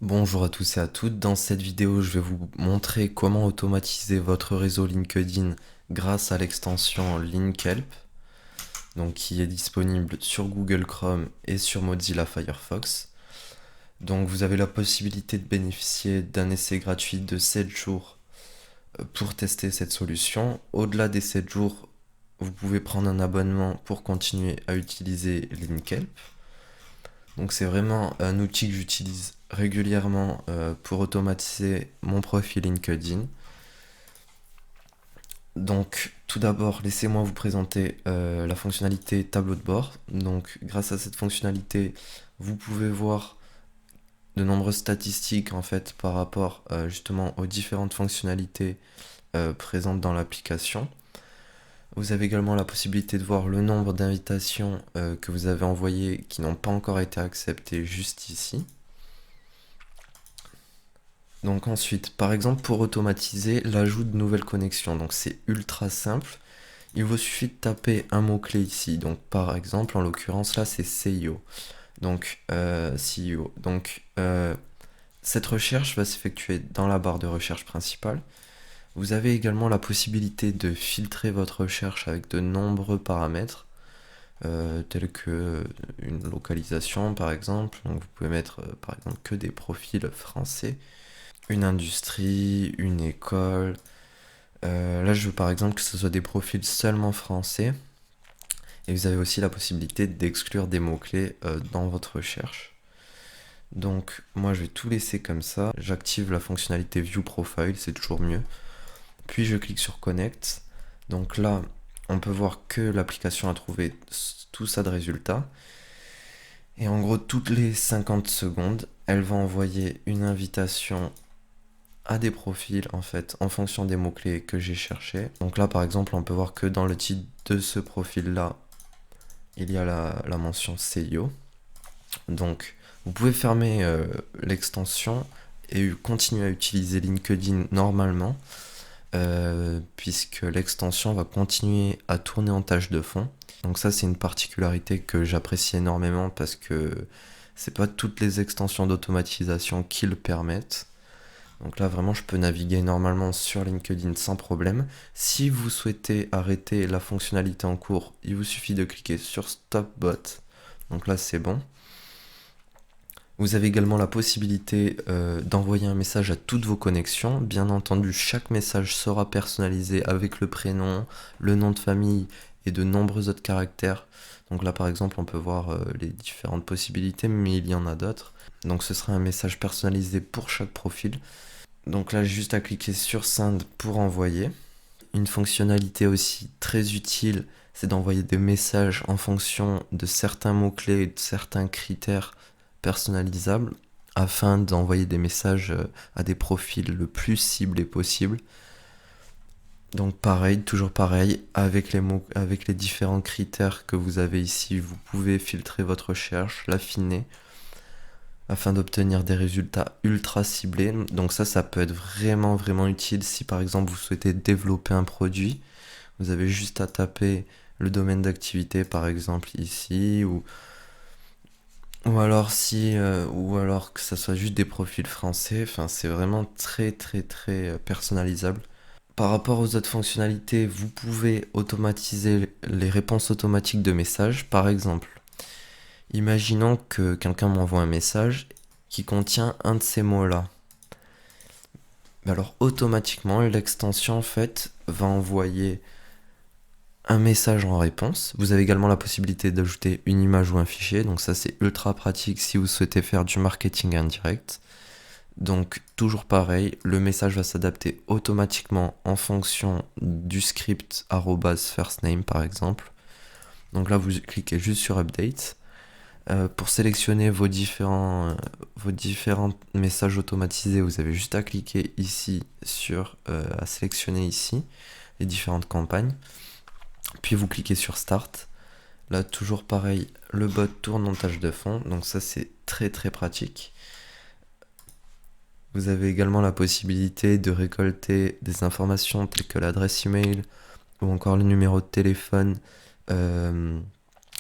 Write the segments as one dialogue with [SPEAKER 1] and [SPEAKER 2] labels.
[SPEAKER 1] Bonjour à tous et à toutes, dans cette vidéo je vais vous montrer comment automatiser votre réseau LinkedIn grâce à l'extension Linkhelp, donc qui est disponible sur Google Chrome et sur Mozilla Firefox. Donc vous avez la possibilité de bénéficier d'un essai gratuit de 7 jours pour tester cette solution. Au-delà des 7 jours, vous pouvez prendre un abonnement pour continuer à utiliser Linkhelp. Donc c'est vraiment un outil que j'utilise régulièrement pour automatiser mon profil LinkedIn. Donc tout d'abord, laissez-moi vous présenter la fonctionnalité tableau de bord. Donc grâce à cette fonctionnalité, vous pouvez voir de nombreuses statistiques en fait par rapport justement aux différentes fonctionnalités présentes dans l'application. Vous avez également la possibilité de voir le nombre d'invitations que vous avez envoyées qui n'ont pas encore été acceptées juste ici. Donc ensuite, par exemple pour automatiser l'ajout de nouvelles connexions, donc c'est ultra simple. Il vous suffit de taper un mot-clé ici. Donc par exemple, en l'occurrence là c'est CEO. Donc CEO. Donc cette recherche va s'effectuer dans la barre de recherche principale. Vous avez également la possibilité de filtrer votre recherche avec de nombreux paramètres, tels que une localisation par exemple. Donc vous pouvez mettre par exemple que des profils français, une industrie, une école. Là, je veux par exemple que ce soit des profils seulement français. Et vous avez aussi la possibilité d'exclure des mots-clés dans votre recherche. Donc, moi, je vais tout laisser comme ça. J'active la fonctionnalité View Profile, c'est toujours mieux. Puis, je clique sur Connect. Donc là, on peut voir que l'application a trouvé tout ça de résultats. Et en gros, toutes les 50 secondes, elle va envoyer une invitation à des profils en fait en fonction des mots-clés que j'ai cherchés. Donc là par exemple on peut voir que dans le titre de ce profil là il y a la mention CEO. Donc vous pouvez fermer l'extension et continuer à utiliser LinkedIn normalement puisque l'extension va continuer à tourner en tâche de fond. Donc ça c'est une particularité que j'apprécie énormément parce que c'est pas toutes les extensions d'automatisation qui le permettent. Donc là, vraiment, je peux naviguer normalement sur LinkedIn sans problème. Si vous souhaitez arrêter la fonctionnalité en cours, il vous suffit de cliquer sur Stop Bot. Donc là, c'est bon. Vous avez également la possibilité d'envoyer un message à toutes vos connexions. Bien entendu, chaque message sera personnalisé avec le prénom, le nom de famille et de nombreux autres caractères. Donc là, par exemple, on peut voir les différentes possibilités, mais il y en a d'autres. Donc ce sera un message personnalisé pour chaque profil. Donc là, j'ai juste à cliquer sur Send pour envoyer. Une fonctionnalité aussi très utile, c'est d'envoyer des messages en fonction de certains mots-clés et de certains critères personnalisables afin d'envoyer des messages à des profils le plus ciblés possible. Donc pareil, toujours pareil, avec les différents critères que vous avez ici, vous pouvez filtrer votre recherche, l'affiner afin d'obtenir des résultats ultra ciblés. Donc ça peut être vraiment vraiment utile si par exemple vous souhaitez développer un produit. Vous avez juste à taper le domaine d'activité par exemple ici ou alors que ça soit juste des profils français. Enfin c'est vraiment très très très personnalisable. Par rapport aux autres fonctionnalités, vous pouvez automatiser les réponses automatiques de messages. Par exemple, imaginons que quelqu'un m'envoie un message qui contient un de ces mots-là. Alors automatiquement, l'extension en fait va envoyer un message en réponse. Vous avez également la possibilité d'ajouter une image ou un fichier, donc ça c'est ultra pratique si vous souhaitez faire du marketing indirect. Donc toujours pareil, le message va s'adapter automatiquement en fonction du script @firstname par exemple. Donc là vous cliquez juste sur Update. Pour sélectionner vos différents messages automatisés, vous avez juste à cliquer ici à sélectionner ici les différentes campagnes. Puis vous cliquez sur Start. Là, toujours pareil, le bot tourne en tâche de fond. Donc ça, c'est très très pratique. Vous avez également la possibilité de récolter des informations telles que l'adresse email ou encore le numéro de téléphone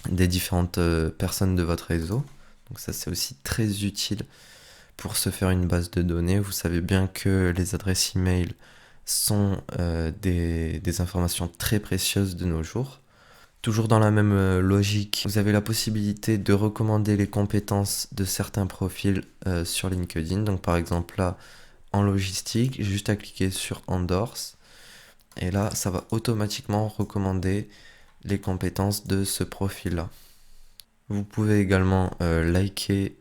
[SPEAKER 1] des différentes personnes de votre réseau. Donc ça c'est aussi très utile pour se faire une base de données. Vous savez bien que les adresses email sont des informations très précieuses de nos jours. Toujours dans la même logique, vous avez la possibilité de recommander les compétences de certains profils sur LinkedIn. Donc par exemple là, en logistique, j'ai juste à cliquer sur Endorse. Et là, ça va automatiquement recommander les compétences de ce profil-là. Vous pouvez également liker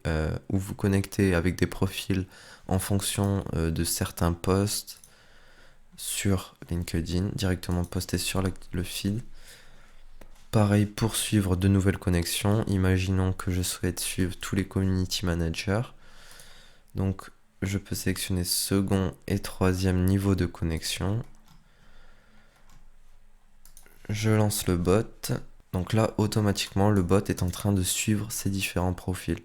[SPEAKER 1] ou vous connecter avec des profils en fonction de certains posts sur LinkedIn, directement postés sur le feed. Pareil pour suivre de nouvelles connexions. Imaginons que je souhaite suivre tous les community managers. Donc je peux sélectionner second et troisième niveau de connexion. Je lance le bot. Donc là, automatiquement, le bot est en train de suivre ces différents profils.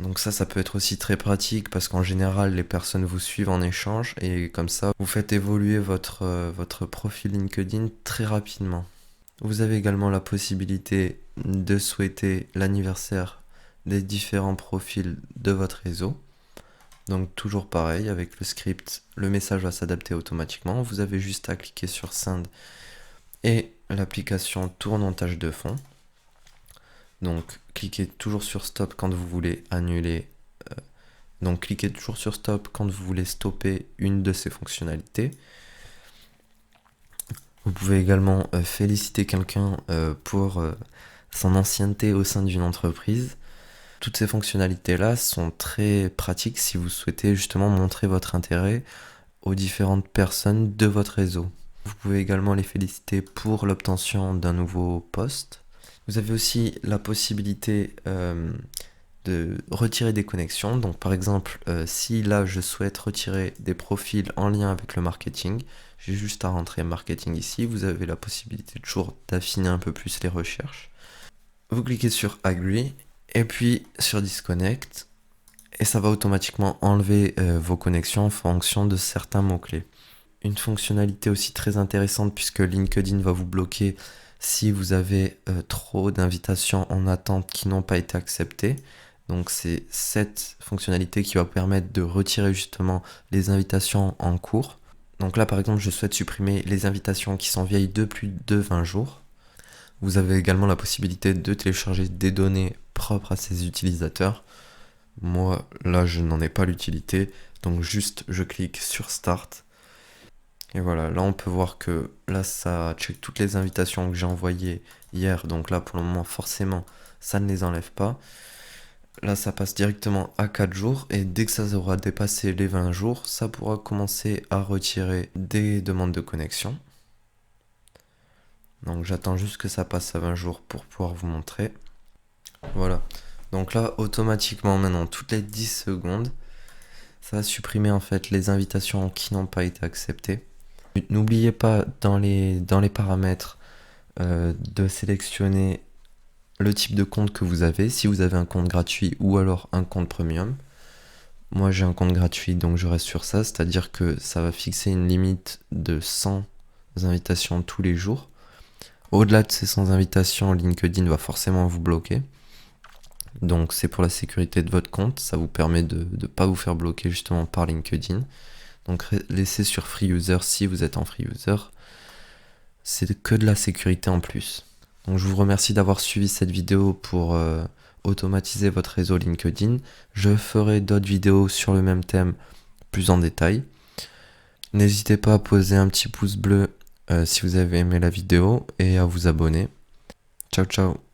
[SPEAKER 1] Donc ça peut être aussi très pratique parce qu'en général, les personnes vous suivent en échange et comme ça, vous faites évoluer votre profil LinkedIn très rapidement. Vous avez également la possibilité de souhaiter l'anniversaire des différents profils de votre réseau. Donc toujours pareil, avec le script, le message va s'adapter automatiquement. Vous avez juste à cliquer sur Send et l'application tourne en tâche de fond. Donc cliquez toujours sur Stop quand vous voulez annuler. Donc cliquez toujours sur Stop quand vous voulez stopper une de ces fonctionnalités. Vous pouvez également féliciter quelqu'un pour son ancienneté au sein d'une entreprise. Toutes ces fonctionnalités-là sont très pratiques si vous souhaitez justement montrer votre intérêt aux différentes personnes de votre réseau. Vous pouvez également les féliciter pour l'obtention d'un nouveau poste. Vous avez aussi la possibilité de retirer des connexions. Donc par exemple, si là je souhaite retirer des profils en lien avec le marketing, j'ai juste à rentrer marketing ici. Vous avez la possibilité toujours d'affiner un peu plus les recherches. Vous cliquez sur Agree et puis sur Disconnect et ça va automatiquement enlever vos connexions en fonction de certains mots-clés. Une fonctionnalité aussi très intéressante puisque LinkedIn va vous bloquer si vous avez trop d'invitations en attente qui n'ont pas été acceptées. Donc c'est cette fonctionnalité qui va permettre de retirer justement les invitations en cours. Donc là par exemple je souhaite supprimer les invitations qui sont vieilles de plus de 20 jours. Vous avez également la possibilité de télécharger des données propres à ces utilisateurs. Moi là je n'en ai pas l'utilité, donc juste je clique sur Start. Et voilà, là on peut voir que là ça check toutes les invitations que j'ai envoyées hier. Donc là pour le moment forcément ça ne les enlève pas. Là ça passe directement à 4 jours et dès que ça aura dépassé les 20 jours, ça pourra commencer à retirer des demandes de connexion. Donc j'attends juste que ça passe à 20 jours pour pouvoir vous montrer. Voilà, donc là automatiquement maintenant toutes les 10 secondes, ça va supprimer en fait les invitations qui n'ont pas été acceptées. N'oubliez pas dans les paramètres de sélectionner le type de compte que vous avez, si vous avez un compte gratuit ou alors un compte premium. Moi j'ai un compte gratuit donc je reste sur ça, c'est-à-dire que ça va fixer une limite de 100 invitations tous les jours. Au-delà de ces 100 invitations, LinkedIn va forcément vous bloquer. Donc c'est pour la sécurité de votre compte, ça vous permet de ne pas vous faire bloquer justement par LinkedIn. Donc laissez sur Free User si vous êtes en Free User. C'est que de la sécurité en plus. Donc je vous remercie d'avoir suivi cette vidéo pour automatiser votre réseau LinkedIn. Je ferai d'autres vidéos sur le même thème plus en détail. N'hésitez pas à poser un petit pouce bleu si vous avez aimé la vidéo et à vous abonner. Ciao ciao.